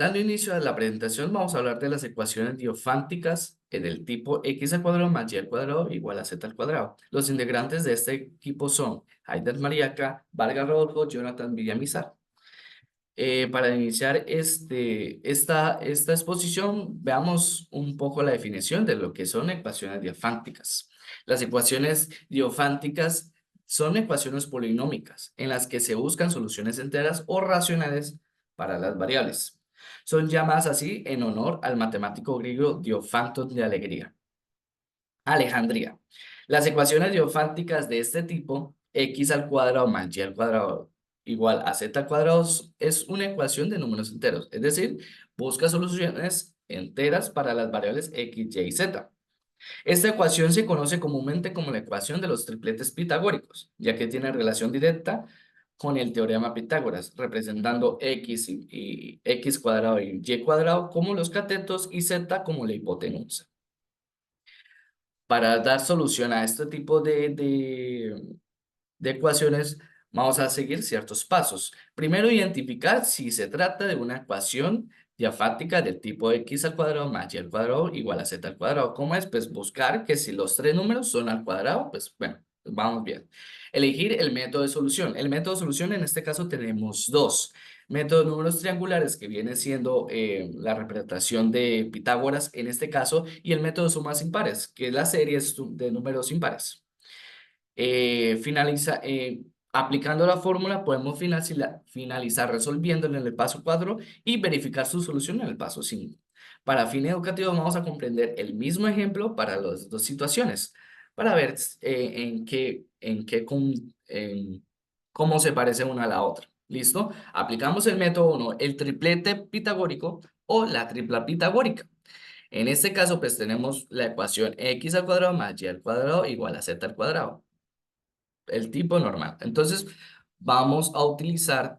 Dando inicio a la presentación, vamos a hablar de las ecuaciones diofánticas del tipo x al cuadrado más y al cuadrado igual a z al cuadrado. Los integrantes de este equipo son Haider Mariaca, Vargas Rodolfo, Jonathan Villamizar. Para iniciar esta exposición, veamos un poco la definición de lo que son ecuaciones diofánticas. Las ecuaciones diofánticas son ecuaciones polinómicas en las que se buscan soluciones enteras o racionales para las variables. Son llamadas así en honor al matemático griego Diofantos de Alejandría. Las ecuaciones diofánticas de este tipo, x al cuadrado más y al cuadrado igual a z al cuadrado, es una ecuación de números enteros, es decir, busca soluciones enteras para las variables x, y z. Esta ecuación se conoce comúnmente como la ecuación de los tripletes pitagóricos, ya que tiene relación directa con el teorema de Pitágoras, representando x y x cuadrado y y cuadrado como los catetos y z como la hipotenusa. Para dar solución a este tipo de ecuaciones, vamos a seguir ciertos pasos. Primero, identificar si se trata de una ecuación diafántica del tipo x al cuadrado más y al cuadrado igual a z al cuadrado. ¿Cómo es? Pues buscar que si los tres números son al cuadrado, pues bueno, vamos bien. Elegir el método de solución. El método de solución en este caso tenemos dos. Método de números triangulares, que viene siendo la representación de Pitágoras en este caso, y el método de sumas impares, que es la serie de números impares. Aplicando la fórmula, podemos finalizar resolviéndolo en el paso 4 y verificar su solución en el paso 5. Para fines educativos, vamos a comprender el mismo ejemplo para las dos situaciones, para ver cómo se parece una a la otra. ¿Listo? Aplicamos el método 1, el triplete pitagórico o la tripla pitagórica. En este caso, pues tenemos la ecuación x al cuadrado más y al cuadrado igual a z al cuadrado, el tipo normal. Entonces, vamos a utilizar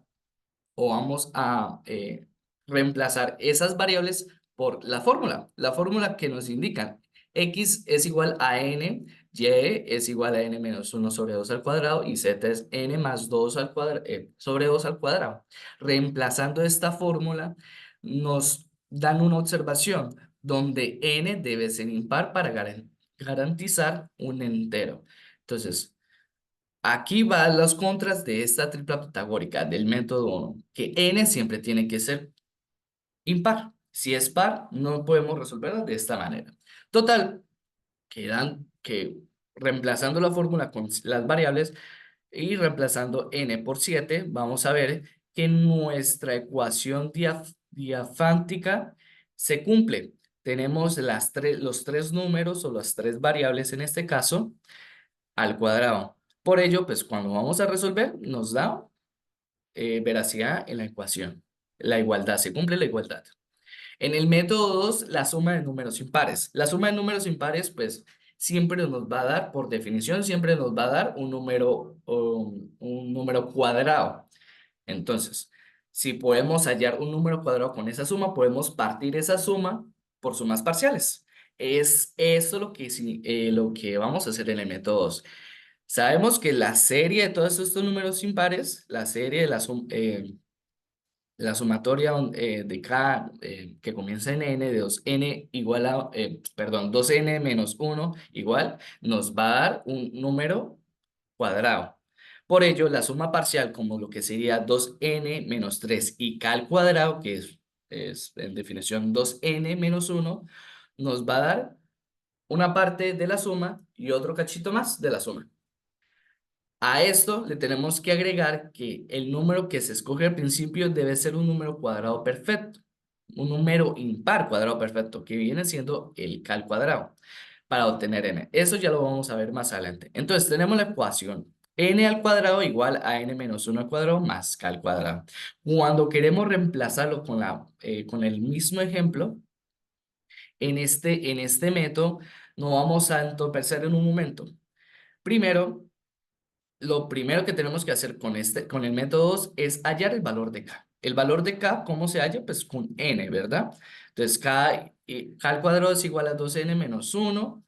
o vamos a reemplazar esas variables por la fórmula que nos indican x es igual a n, y es igual a n menos 1 sobre 2 al cuadrado y z es n más 2 al sobre 2 al cuadrado. Reemplazando esta fórmula, nos dan una observación donde n debe ser impar para garantizar un entero. Entonces, aquí van los contras de esta tripla pitagórica del método 1, que n siempre tiene que ser impar. Si es par, no podemos resolverla de esta manera. Total, quedan que reemplazando la fórmula con las variables y reemplazando n por 7, vamos a ver que nuestra ecuación diafántica se cumple. Tenemos los tres números o las tres variables en este caso al cuadrado. Por ello, pues cuando vamos a resolver, nos da veracidad en la ecuación. La igualdad, se cumple la igualdad. En el método 2, la suma de números impares. La suma de números impares, pues, siempre nos va a dar, por definición, siempre nos va a dar un número cuadrado. Entonces, si podemos hallar un número cuadrado con esa suma, podemos partir esa suma por sumas parciales. Es eso lo que vamos a hacer en el método 2. Sabemos que la serie de todos estos números impares, la serie de la sumatoria de K que comienza en n, de 2n igual a, perdón, 2n menos 1 igual, nos va a dar un número cuadrado. Por ello, la suma parcial, como lo que sería 2n menos 3 y k al cuadrado, que es en definición 2n menos 1, nos va a dar una parte de la suma y otro cachito más de la suma. A esto le tenemos que agregar que el número que se escoge al principio debe ser un número cuadrado perfecto, un número impar cuadrado perfecto, que viene siendo el k al cuadrado, para obtener n. Eso ya lo vamos a ver más adelante. Entonces tenemos la ecuación n al cuadrado igual a n menos 1 al cuadrado más k al cuadrado. Cuando queremos reemplazarlo con el mismo ejemplo, en este método, no vamos a entorpecer en un momento. Primero, lo primero que tenemos que hacer con el método 2 es hallar el valor de k. El valor de k, ¿cómo se halla? Pues con n, ¿verdad? Entonces, k al cuadrado es igual a 2n menos 1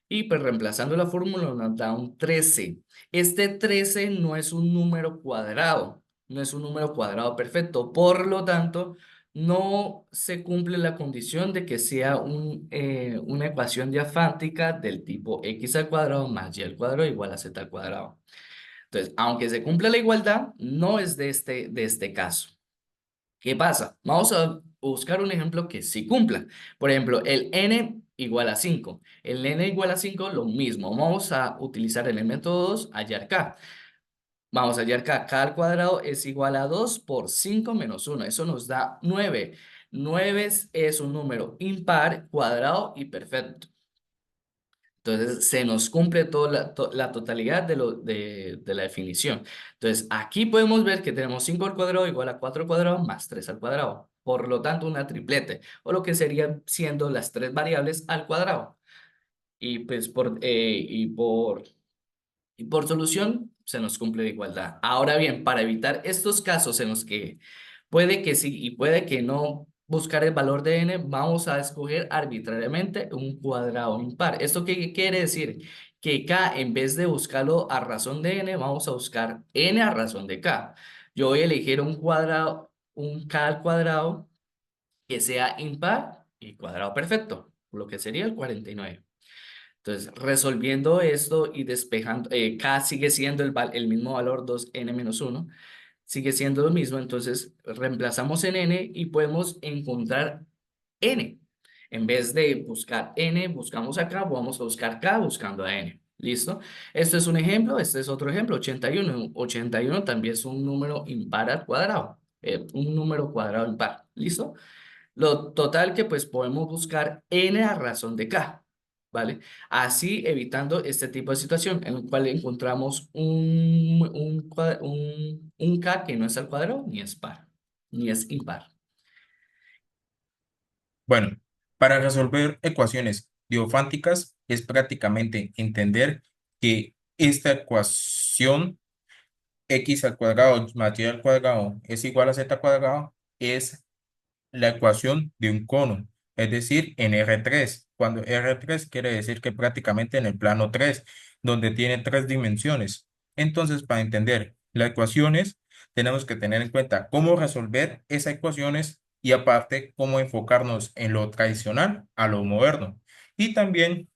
y pues reemplazando la fórmula nos da un 13. Este 13 no es un número cuadrado, no es un número cuadrado perfecto, por lo tanto, no se cumple la condición de que sea una ecuación diafántica del tipo x al cuadrado más y al cuadrado igual a z al cuadrado. Entonces, aunque se cumpla la igualdad, no es de este caso. ¿Qué pasa? Vamos a buscar un ejemplo que sí cumpla. Por ejemplo, el n igual a 5. El n igual a 5, lo mismo. Vamos a utilizar el método 2, hallar k. Vamos a hallar k al cuadrado es igual a 2 por 5 menos 1. Eso nos da 9. 9 es un número impar, cuadrado y perfecto. Entonces, se nos cumple toda la totalidad de la definición. Entonces, aquí podemos ver que tenemos 5 al cuadrado igual a 4 al cuadrado más 3 al cuadrado. Por lo tanto, una triplete, o lo que serían siendo las tres variables al cuadrado. Y pues por solución se nos cumple la igualdad. Ahora bien, para evitar estos casos en los que puede que sí y puede que no buscar el valor de n, vamos a escoger arbitrariamente un cuadrado impar. ¿Esto qué quiere decir? Que k, en vez de buscarlo a razón de n, vamos a buscar n a razón de k. Yo voy a elegir un cuadrado, un k al cuadrado que sea impar y cuadrado perfecto, lo que sería el 49. Entonces, resolviendo esto y despejando, k sigue siendo el mismo valor 2n-1, sigue siendo lo mismo, entonces reemplazamos en n y podemos encontrar n. En vez de buscar n, buscamos acá, vamos a buscar k buscando a n. ¿Listo? Esto es un ejemplo, este es otro ejemplo, 81. 81 también es un número impar al cuadrado, un número cuadrado impar. ¿Listo? Lo total que pues podemos buscar n a razón de k, ¿vale? Así evitando este tipo de situación en el cual encontramos un k que no es al cuadrado ni es par, ni es impar. Bueno, para resolver ecuaciones diofánticas es prácticamente entender que esta ecuación x al cuadrado más y al cuadrado es igual a z al cuadrado es la ecuación de un cono, es decir, en R3. Cuando R3 quiere decir que prácticamente en el plano 3, donde tiene tres dimensiones. Entonces, para entender las ecuaciones, tenemos que tener en cuenta cómo resolver esas ecuaciones y aparte cómo enfocarnos en lo tradicional a lo moderno. Y también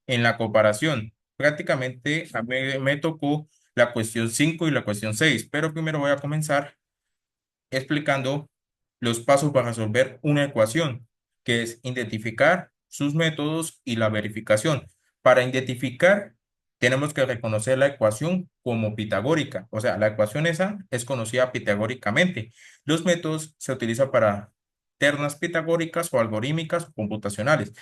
en la comparación. Prácticamente a mí me tocó la cuestión 5 y la cuestión 6, pero primero voy a comenzar explicando los pasos para resolver una ecuación, que es identificar sus métodos y la verificación. Para identificar, tenemos que reconocer la ecuación como pitagórica, o sea, la ecuación esa es conocida pitagóricamente. Los métodos se utilizan para ternas pitagóricas o algorítmicas o computacionales.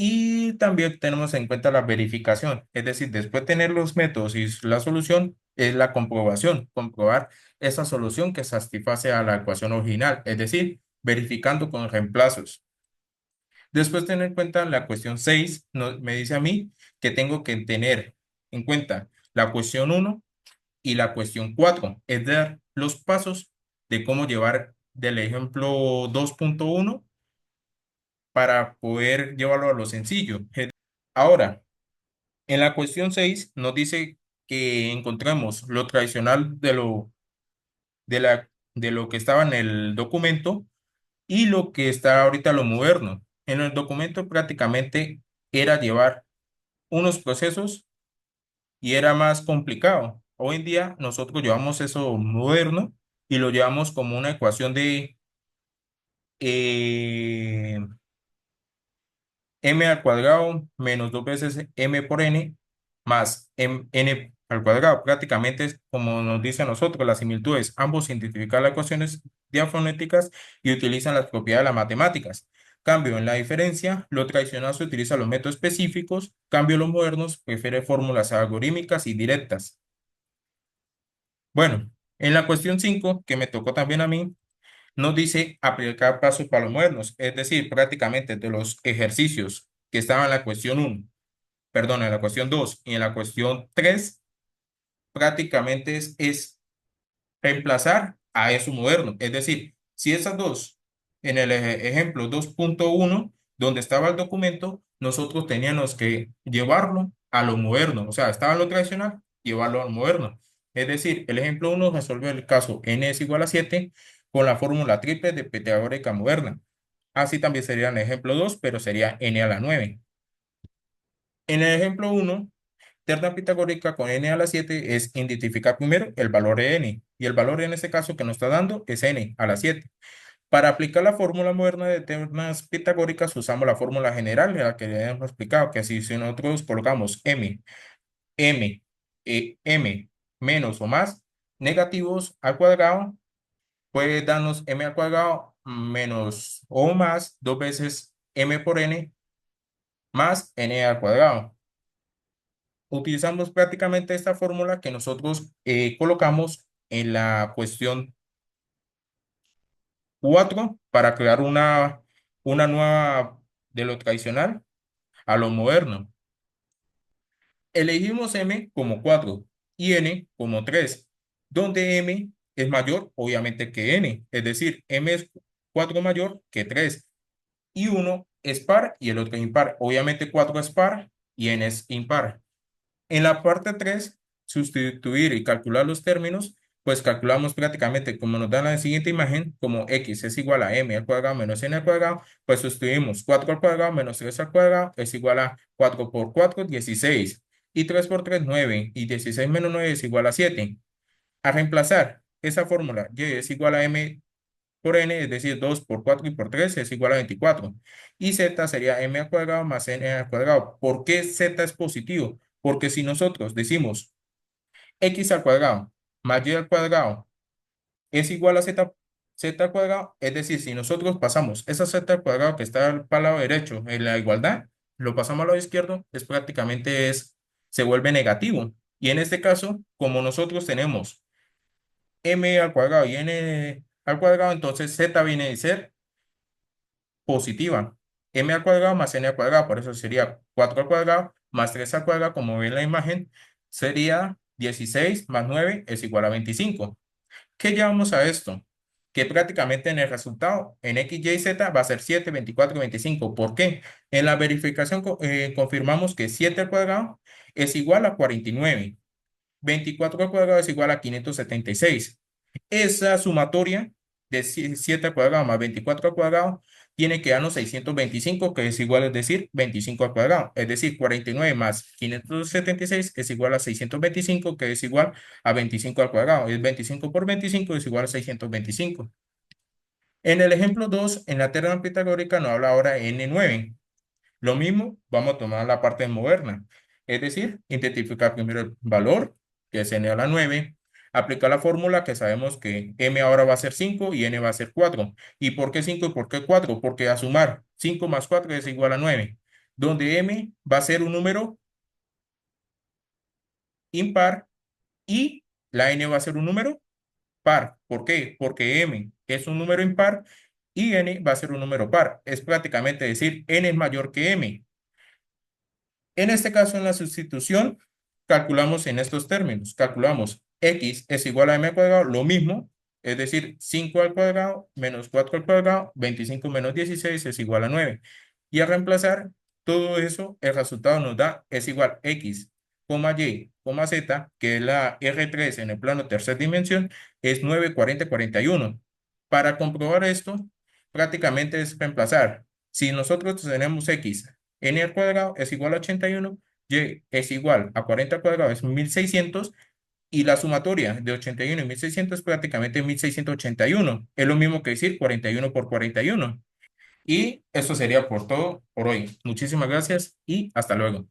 Y también tenemos en cuenta la verificación, es decir, después de tener los métodos y la solución, es la comprobación, comprobar esa solución que satisface a la ecuación original, es decir, verificando con reemplazos. Después de tener en cuenta la cuestión 6 me dice a mí que tengo que tener en cuenta la cuestión uno y la cuestión 4 es dar los pasos de cómo llevar del ejemplo 2.1 para poder llevarlo a lo sencillo. Ahora, en la cuestión 6 nos dice que encontremos lo tradicional de lo que estaba en el documento y lo que está ahorita lo moderno. En el documento prácticamente era llevar unos procesos y era más complicado. Hoy en día nosotros llevamos eso moderno y lo llevamos como una ecuación de eh, m al cuadrado menos dos veces m por n más n al cuadrado. Prácticamente es como nos dice a nosotros las similitudes. Ambos identifican las ecuaciones diafonéticas y utilizan las propiedades de las matemáticas. Cambio en la diferencia, lo tradicional se utiliza los métodos específicos, cambio los modernos prefiere fórmulas algorítmicas y directas. Bueno, en la cuestión 5 que me tocó también a mí, nos dice aplicar pasos para los modernos, es decir, prácticamente de los ejercicios que estaban en la cuestión uno, perdón, en la cuestión 2 y en la cuestión 3 prácticamente es reemplazar a eso moderno. Es decir, si esas dos, en el ejemplo 2.1 donde estaba el documento, nosotros teníamos que llevarlo a lo moderno, o sea, estaba en lo tradicional, llevarlo a lo moderno. Es decir, el ejemplo uno resolvió el caso n es igual a 7 con la fórmula triple de pitagórica moderna. Así también sería el ejemplo 2, pero sería n a la 9. En el ejemplo 1, terna pitagórica con n a la 7 es identificar primero el valor de n, y el valor en este caso que nos está dando es n a la 7. Para aplicar la fórmula moderna de ternas pitagóricas usamos la fórmula general, la que ya hemos explicado, que si nosotros colocamos m menos o más negativos al cuadrado, puede darnos m al cuadrado menos o más dos veces m por n más n al cuadrado. Utilizamos prácticamente esta fórmula que nosotros colocamos en la cuestión 4 para crear una nueva de lo tradicional a lo moderno. Elegimos m como 4 y n como 3, donde m es mayor obviamente que n, es decir, m es 4 mayor que 3 y uno es par y el otro es impar. Obviamente 4 es par y n es impar. En la parte 3, sustituir y calcular los términos, pues calculamos prácticamente como nos da la siguiente imagen, como x es igual a m al cuadrado menos n al cuadrado, pues sustituimos 4 al cuadrado menos 3 al cuadrado es igual a 4 por 4, 16, y 3 por 3, 9, y 16 menos 9 es igual a 7. A reemplazar esa fórmula, y es igual a m por n, es decir, 2 por 4 y por 3 es igual a 24. Y z sería m al cuadrado más n al cuadrado. ¿Por qué z es positivo? Porque si nosotros decimos x al cuadrado más y al cuadrado es igual a z al cuadrado, es decir, si nosotros pasamos esa z al cuadrado que está para el lado derecho en la igualdad, lo pasamos al lado izquierdo, es prácticamente se vuelve negativo. Y en este caso, como nosotros tenemos m al cuadrado y n al cuadrado, entonces z viene a ser positiva. M al cuadrado más n al cuadrado, por eso sería 4 al cuadrado más 3 al cuadrado, como ven en la imagen, sería 16 más 9 es igual a 25. ¿Qué llevamos a esto? Que prácticamente en el resultado, en x, y, z va a ser 7, 24 y 25. ¿Por qué? En la verificación confirmamos que 7 al cuadrado es igual a 49. 24 al cuadrado es igual a 576. Esa sumatoria de 7 al cuadrado más 24 al cuadrado tiene que darnos 625, que es igual, es decir, 25 al cuadrado. Es decir, 49 más 576 es igual a 625, que es igual a 25 al cuadrado. Es 25 por 25 es igual a 625. En el ejemplo 2, en la terna pitagórica nos habla ahora n9. Lo mismo, vamos a tomar la parte moderna, es decir, identificar primero el valor, que es n a la 9, aplicar la fórmula que sabemos que m ahora va a ser 5 y n va a ser 4. ¿Y por qué 5 y por qué 4? Porque a sumar 5 más 4 es igual a 9, donde m va a ser un número impar y la n va a ser un número par. ¿Por qué? Porque m es un número impar y n va a ser un número par. Es prácticamente decir, n es mayor que m. En este caso, en la sustitución, calculamos en estos términos. Calculamos x es igual a m al cuadrado, lo mismo, es decir, 5 al cuadrado menos 4 al cuadrado, 25 menos 16 es igual a 9. Y al reemplazar todo eso, el resultado nos da es igual a x, y, z, que es la R3 en el plano tercera dimensión, es 9, 40, 41. Para comprobar esto, prácticamente es reemplazar. Si nosotros tenemos x n al cuadrado es igual a 81, y es igual a 40 al cuadrado es 1600, y la sumatoria de 81 y 1600 es prácticamente 1681. Es lo mismo que decir 41 por 41. Y eso sería por todo por hoy. Muchísimas gracias y hasta luego.